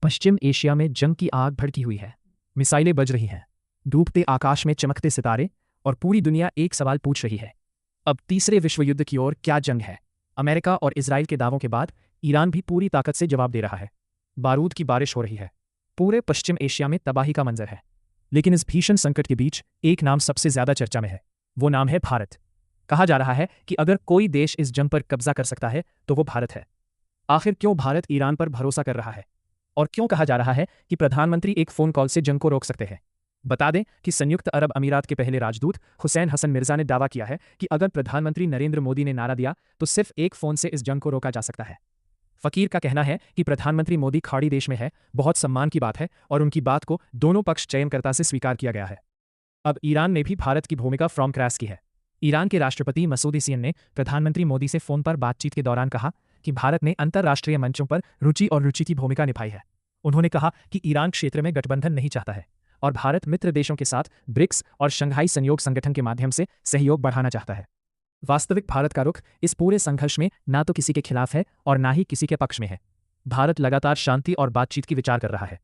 पश्चिम Asia में जंग की आग भड़की हुई है। मिसाइलें बज रही हैं, डूबते आकाश में चमकते सितारे, और पूरी दुनिया एक सवाल पूछ रही है, अब तीसरे विश्व युद्ध की ओर क्या जंग है? अमेरिका और इजराइल के दावों के बाद ईरान भी पूरी ताकत से जवाब दे रहा है। बारूद की बारिश हो रही है। पूरे पश्चिम एशिया में तबाही का मंजर है। लेकिन इस भीषण संकट के बीच एक नाम सबसे ज्यादा चर्चा में है। वो नाम है भारत। कहा जा रहा है कि अगर कोई देश इस जंग पर कब्जा कर सकता है तो वो भारत है। आखिर क्यों भारत ईरान पर भरोसा कर रहा है? और क्यों कहा जा रहा है कि प्रधानमंत्री एक फोन कॉल से जंग को रोक सकते हैं? बता दें कि संयुक्त अरब अमीरात के पहले राजदूत हुसैन हसन मिर्जा ने दावा किया है कि अगर प्रधानमंत्री नरेंद्र मोदी ने नारा दिया तो सिर्फ एक फोन से इस जंग को रोका जा सकता है। फकीर का कहना है कि प्रधानमंत्री मोदी खाड़ी देश में है, बहुत सम्मान की बात है, और उनकी बात को दोनों पक्ष चयनकर्ता से स्वीकार किया गया है। अब ईरान ने भी भारत की भूमिका फ्रॉम क्रैश की है। ईरान के राष्ट्रपति मसूद इज़्ज़ान ने प्रधानमंत्री मोदी से फोन पर बातचीत के दौरान कहा कि भारत ने अंतर्राष्ट्रीय मंचों पर रुचि की भूमिका निभाई है। उन्होंने कहा कि ईरान क्षेत्र में गठबंधन नहीं चाहता है और भारत मित्र देशों के साथ ब्रिक्स और शंघाई सहयोग संगठन के माध्यम से सहयोग बढ़ाना चाहता है। वास्तविक भारत का रुख इस पूरे संघर्ष में ना तो किसी के खिलाफ है और ना ही किसी के पक्ष में है। भारत लगातार शांति और बातचीत की विचार कर रहा है।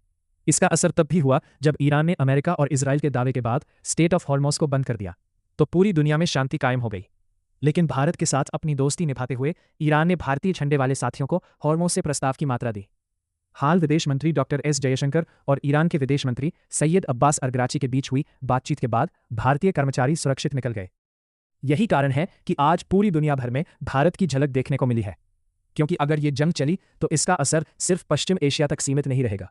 इसका असर तब भी हुआ जब ईरान ने अमेरिका और इजराइल के दावे के बाद स्टेट ऑफ हॉर्मोज को बंद कर दिया, तो पूरी दुनिया में शांति कायम हो गई। लेकिन भारत के साथ अपनी दोस्ती निभाते हुए ईरान ने भारतीय झंडे वाले साथियों को हॉर्मोज से प्रस्ताव की मात्रा दी। हाल विदेश मंत्री डॉक्टर एस जयशंकर और ईरान के विदेश मंत्री सैयद अब्बास अरगराची के बीच हुई बातचीत के बाद भारतीय कर्मचारी सुरक्षित निकल गए। यही कारण है कि आज पूरी दुनिया भर में भारत की झलक देखने को मिली है, क्योंकि अगर ये जंग चली तो इसका असर सिर्फ पश्चिम एशिया तक सीमित नहीं रहेगा।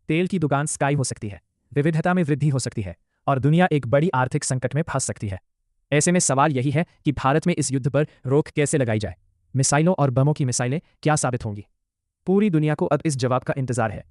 तेल की दुकान स्काई हो सकती है, विविधता में वृद्धि हो सकती है, और दुनिया एक बड़ी आर्थिक संकट में फंस सकती है। ऐसे में सवाल यही है कि भारत में इस युद्ध पर रोक कैसे लगाई जाए? मिसाइलों और बमों की मिसाइलें क्या साबित होंगी? पूरी दुनिया को अब इस जवाब का इंतजार है।